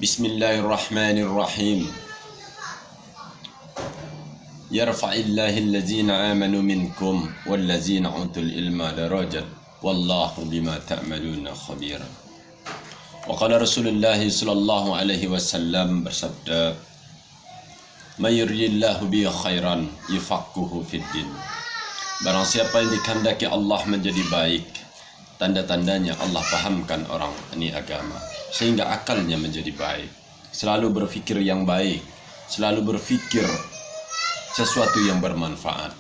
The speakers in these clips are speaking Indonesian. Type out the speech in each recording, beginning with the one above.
Bismillahirrahmanirrahim. Yarfa'illahu allazina amanu minkum wallazina utul ilma darajat wallahu bima ta'maluna khabira. Wa qala Rasulullah sallallahu alaihi wasallam bersabda, "May yuridillahu bihi khairan yufaqihuhu fid din." Barang siapa yang dikehendaki Allah menjadi baik, tanda-tandanya Allah pahamkan orang ini agama sehingga akalnya menjadi baik. Selalu berfikir yang baik, selalu berfikir sesuatu yang bermanfaat.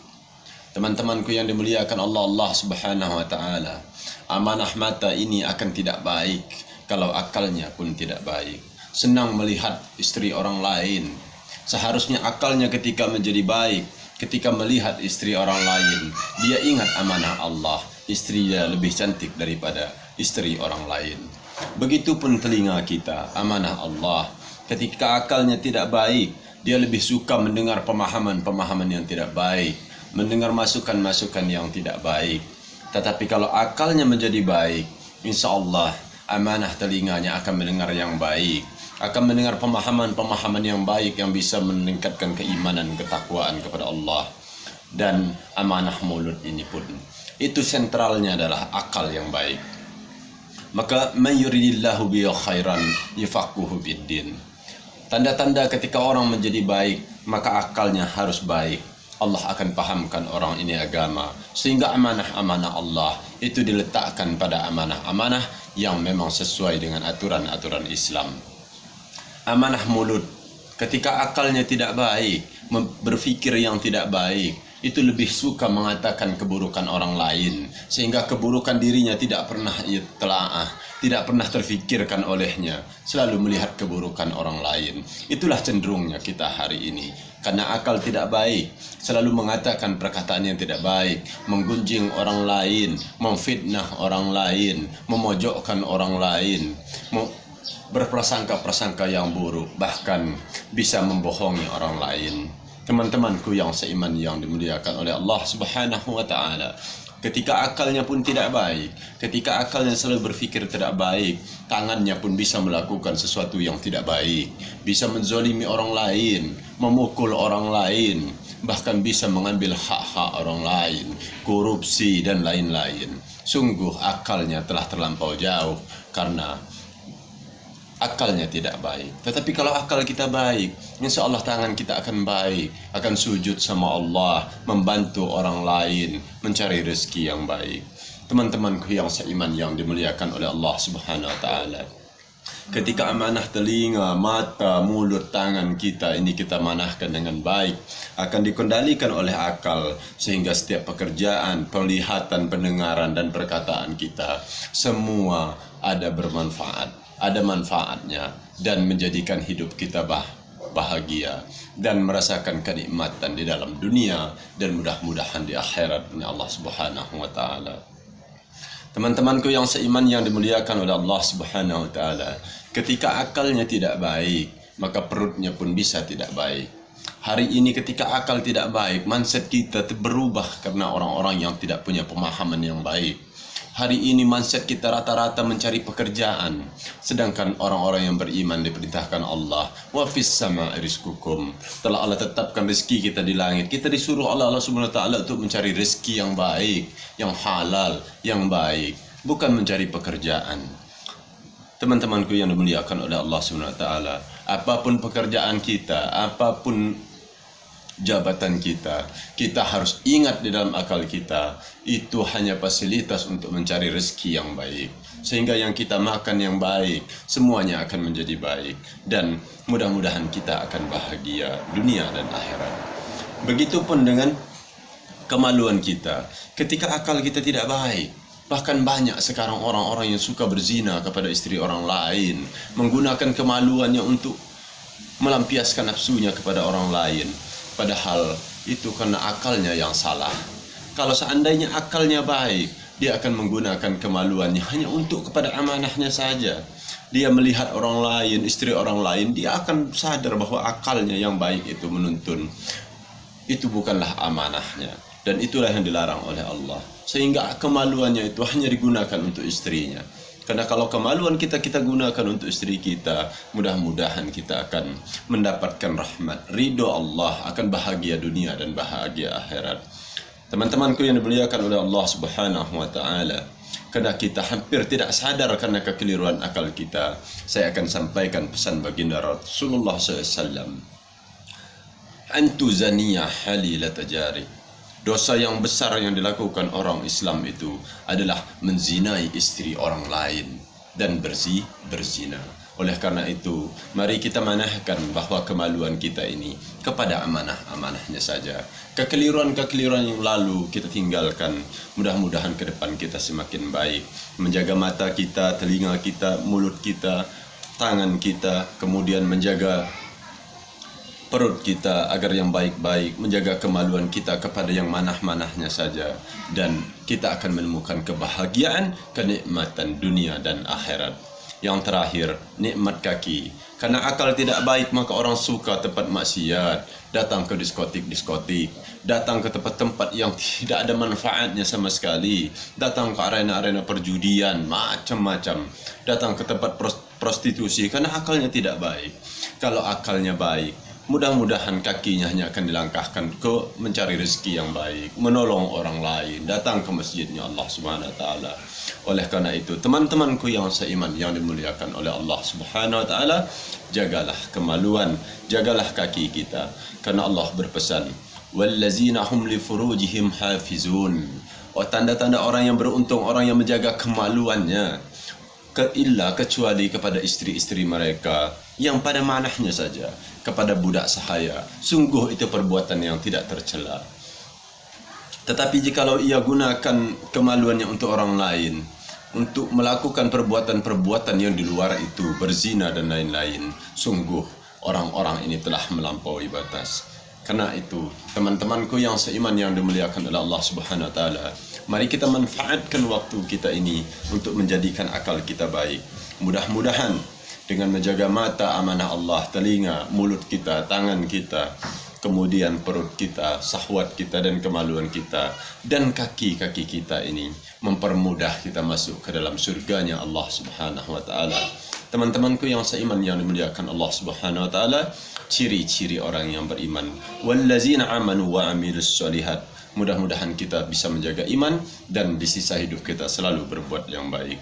Teman-temanku yang dimuliakan Allah Subhanahu wa taala, amanah mata ini akan tidak baik kalau akalnya pun tidak baik. Senang melihat istri orang lain. Seharusnya akalnya ketika menjadi baik, ketika melihat istri orang lain, dia ingat amanah Allah, istri dia lebih cantik daripada istri orang lain. Begitupun telinga kita, amanah Allah. Ketika akalnya tidak baik, dia lebih suka mendengar pemahaman-pemahaman yang tidak baik, mendengar masukan-masukan yang tidak baik. Tetapi kalau akalnya menjadi baik, insya Allah amanah telinganya akan mendengar yang baik, akan mendengar pemahaman-pemahaman yang baik yang bisa meningkatkan keimanan, ketakwaan kepada Allah. Dan amanah mulut ini pun, itu sentralnya adalah akal yang baik. Maka man yuridillahu bihi khairan yufaqihuhu fid din. Tanda-tanda ketika orang menjadi baik, maka akalnya harus baik. Allah akan pahamkan orang ini agama sehingga amanah-amanah Allah itu diletakkan pada amanah-amanah yang memang sesuai dengan aturan-aturan Islam. Amanah mulut, ketika akalnya tidak baik, berfikir yang tidak baik, itu lebih suka mengatakan keburukan orang lain sehingga keburukan dirinya tidak pernah ia telaah, tidak pernah terfikirkan olehnya, selalu melihat keburukan orang lain. Itulah cenderungnya kita hari ini, karena akal tidak baik, selalu mengatakan perkataan yang tidak baik, menggunjing orang lain, memfitnah orang lain, memojokkan orang lain, berprasangka-prasangka yang buruk, bahkan bisa membohongi orang lain. Teman-temanku yang seiman yang dimuliakan oleh Allah Subhanahu wa taala, ketika akalnya pun tidak baik, ketika akalnya selalu berfikir tidak baik, tangannya pun bisa melakukan sesuatu yang tidak baik, bisa menzolimi orang lain, memukul orang lain, bahkan bisa mengambil hak-hak orang lain, korupsi dan lain-lain. Sungguh akalnya telah terlampau jauh karena akalnya tidak baik. Tetapi kalau akal kita baik, insya Allah tangan kita akan baik, akan sujud sama Allah, membantu orang lain, mencari rezeki yang baik. Teman-temanku yang seiman yang dimuliakan oleh Allah Subhanahu wa taala, ketika amanah telinga, mata, mulut, tangan kita ini kita manahkan dengan baik, akan dikendalikan oleh akal sehingga setiap pekerjaan, penglihatan, pendengaran dan perkataan kita semua ada bermanfaat, ada manfaatnya, dan menjadikan hidup kita bahagia dan merasakan kenikmatan di dalam dunia dan mudah-mudahan di akhirat Allah Subhanahu wa taala. Teman-temanku yang seiman yang dimuliakan oleh Allah Subhanahu wa taala, ketika akalnya tidak baik, maka perutnya pun bisa tidak baik. Hari ini ketika akal tidak baik, mindset kita berubah karena orang-orang yang tidak punya pemahaman yang baik. Hari ini mindset kita rata-rata mencari pekerjaan, sedangkan orang-orang yang beriman diperintahkan Allah, wa fis sama'i rizqukum. Telah Allah tetapkan rezeki kita di langit. Kita disuruh Allah Subhanahu wa taala untuk mencari rezeki yang baik, yang halal, yang baik, bukan mencari pekerjaan. Teman-temanku yang dimuliakan oleh Allah Subhanahu wa taala, apapun pekerjaan kita, apapun jabatan kita, kita harus ingat di dalam akal kita, itu hanya fasilitas untuk mencari rezeki yang baik. Sehingga yang kita makan yang baik, semuanya akan menjadi baik. Dan mudah-mudahan kita akan bahagia dunia dan akhirat. Begitupun dengan kemaluan kita. Ketika akal kita tidak baik, bahkan banyak sekarang orang-orang yang suka berzina kepada istri orang lain, menggunakan kemaluannya untuk melampiaskan nafsunya kepada orang lain. Padahal itu karena akalnya yang salah. Kalau seandainya akalnya baik, dia akan menggunakan kemaluannya hanya untuk kepada amanahnya saja. Dia melihat orang lain, istri orang lain, dia akan sadar bahwa akalnya yang baik itu menuntun. Itu bukanlah amanahnya. Dan itulah yang dilarang oleh Allah. Sehingga kemaluannya itu hanya digunakan untuk istrinya. Karena kalau kemaluan kita gunakan untuk istri kita, mudah-mudahan kita akan mendapatkan rahmat, ridho Allah, akan bahagia dunia dan bahagia akhirat. Teman-temanku yang dimuliakan oleh Allah Subhanahu wa taala, karena kita hampir tidak sadar karena kekeliruan akal kita, saya akan sampaikan pesan baginda Rasulullah SAW. Antu zaniyah halilata jari. Dosa yang besar yang dilakukan orang Islam itu adalah menzinai istri orang lain dan berzina. Oleh karena itu, mari kita manahkan bahwa kemaluan kita ini kepada amanahnya saja. Kekeliruan-kekeliruan yang lalu kita tinggalkan. Mudah-mudahan ke depan kita semakin baik. Menjaga mata kita, telinga kita, mulut kita, tangan kita, kemudian menjaga perut kita agar yang baik-baik, menjaga kemaluan kita kepada yang manah-manahnya saja, dan kita akan menemukan kebahagiaan, kenikmatan dunia dan akhirat. Yang terakhir, nikmat kaki. Karena akal tidak baik, maka orang suka tempat maksiat, datang ke diskotik, datang ke tempat-tempat yang tidak ada manfaatnya sama sekali, datang ke arena-arena perjudian, macam-macam, datang ke tempat prostitusi, karena akalnya tidak baik. Kalau akalnya baik, mudah-mudahan kakinya hanya akan dilangkahkan ke mencari rezeki yang baik, menolong orang lain, datang ke masjidnya Allah Subhanahu wa taala. Oleh karena itu, teman-temanku yang seiman yang dimuliakan oleh Allah Subhanahu wa taala, jagalah kemaluan, jagalah kaki kita, karena Allah berpesan, wallazina hum li furujihim hafizun. Oh, tanda-tanda orang yang beruntung, orang yang menjaga kemaluannya, kecuali kepada istri-istri mereka yang pada manahnya saja, kepada budak sahaya. Sungguh itu perbuatan yang tidak tercela. Tetapi jikalau ia gunakan kemaluannya untuk orang lain, untuk melakukan perbuatan-perbuatan yang di luar itu, berzina dan lain-lain, sungguh orang-orang ini telah melampaui batas. Karena itu, teman-temanku yang seiman yang dimuliakan oleh Allah Subhanahu wa taala, mari kita manfaatkan waktu kita ini untuk menjadikan akal kita baik. Mudah-mudahan dengan menjaga mata, amanah Allah, telinga, mulut kita, tangan kita, kemudian perut kita, syahwat kita dan kemaluan kita, dan kaki-kaki kita ini mempermudah kita masuk ke dalam surganya Allah Subhanahu wa taala. Teman-temanku yang seiman yang dimuliakan Allah Subhanahu wa taala, ciri-ciri orang yang beriman, wallazina amanu wa amilus solihat. Mudah-mudahan kita bisa menjaga iman dan di sisa hidup kita selalu berbuat yang baik.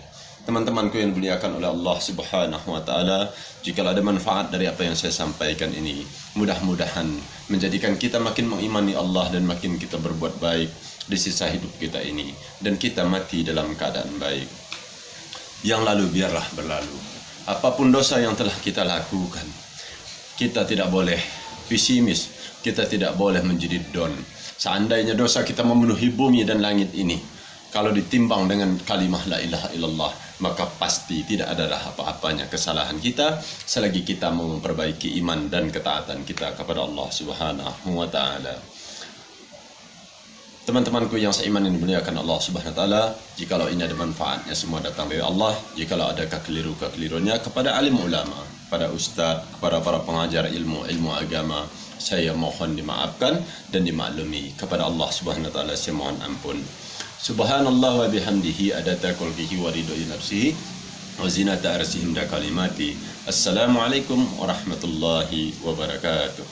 Teman-temanku yang dimuliakan oleh Allah Subhanahu wa taala, jika ada manfaat dari apa yang saya sampaikan ini, mudah-mudahan menjadikan kita makin mengimani Allah dan makin kita berbuat baik di sisa hidup kita ini, dan kita mati dalam keadaan baik. Yang lalu biarlah berlalu. Apapun dosa yang telah kita lakukan, kita tidak boleh pesimis, kita tidak boleh menjadi down. Seandainya dosa kita memenuhi bumi dan langit ini, kalau ditimbang dengan kalimah la ilaha illallah, maka pasti tidak ada apa-apanya kesalahan kita selagi kita mau memperbaiki iman dan ketaatan kita kepada Allah Subhanahu wa taala. Teman-temanku yang seiman yang dimuliakan Allah Subhanahu wa taala, jikalau ini ada manfaatnya semua datang dari Allah, jikalau ada kekeliruannya kepada alim ulama, pada ustaz, kepada para pengajar ilmu agama, saya mohon dimaafkan dan dimaklumi. Kepada Allah Subhanahu wa taala saya mohon ampun. Subhanallah wa bihamdihi adada kulkihi wa ridai nafsihi wa zinata arsihim da kalimati. Assalamualaikum warahmatullahi wabarakatuh.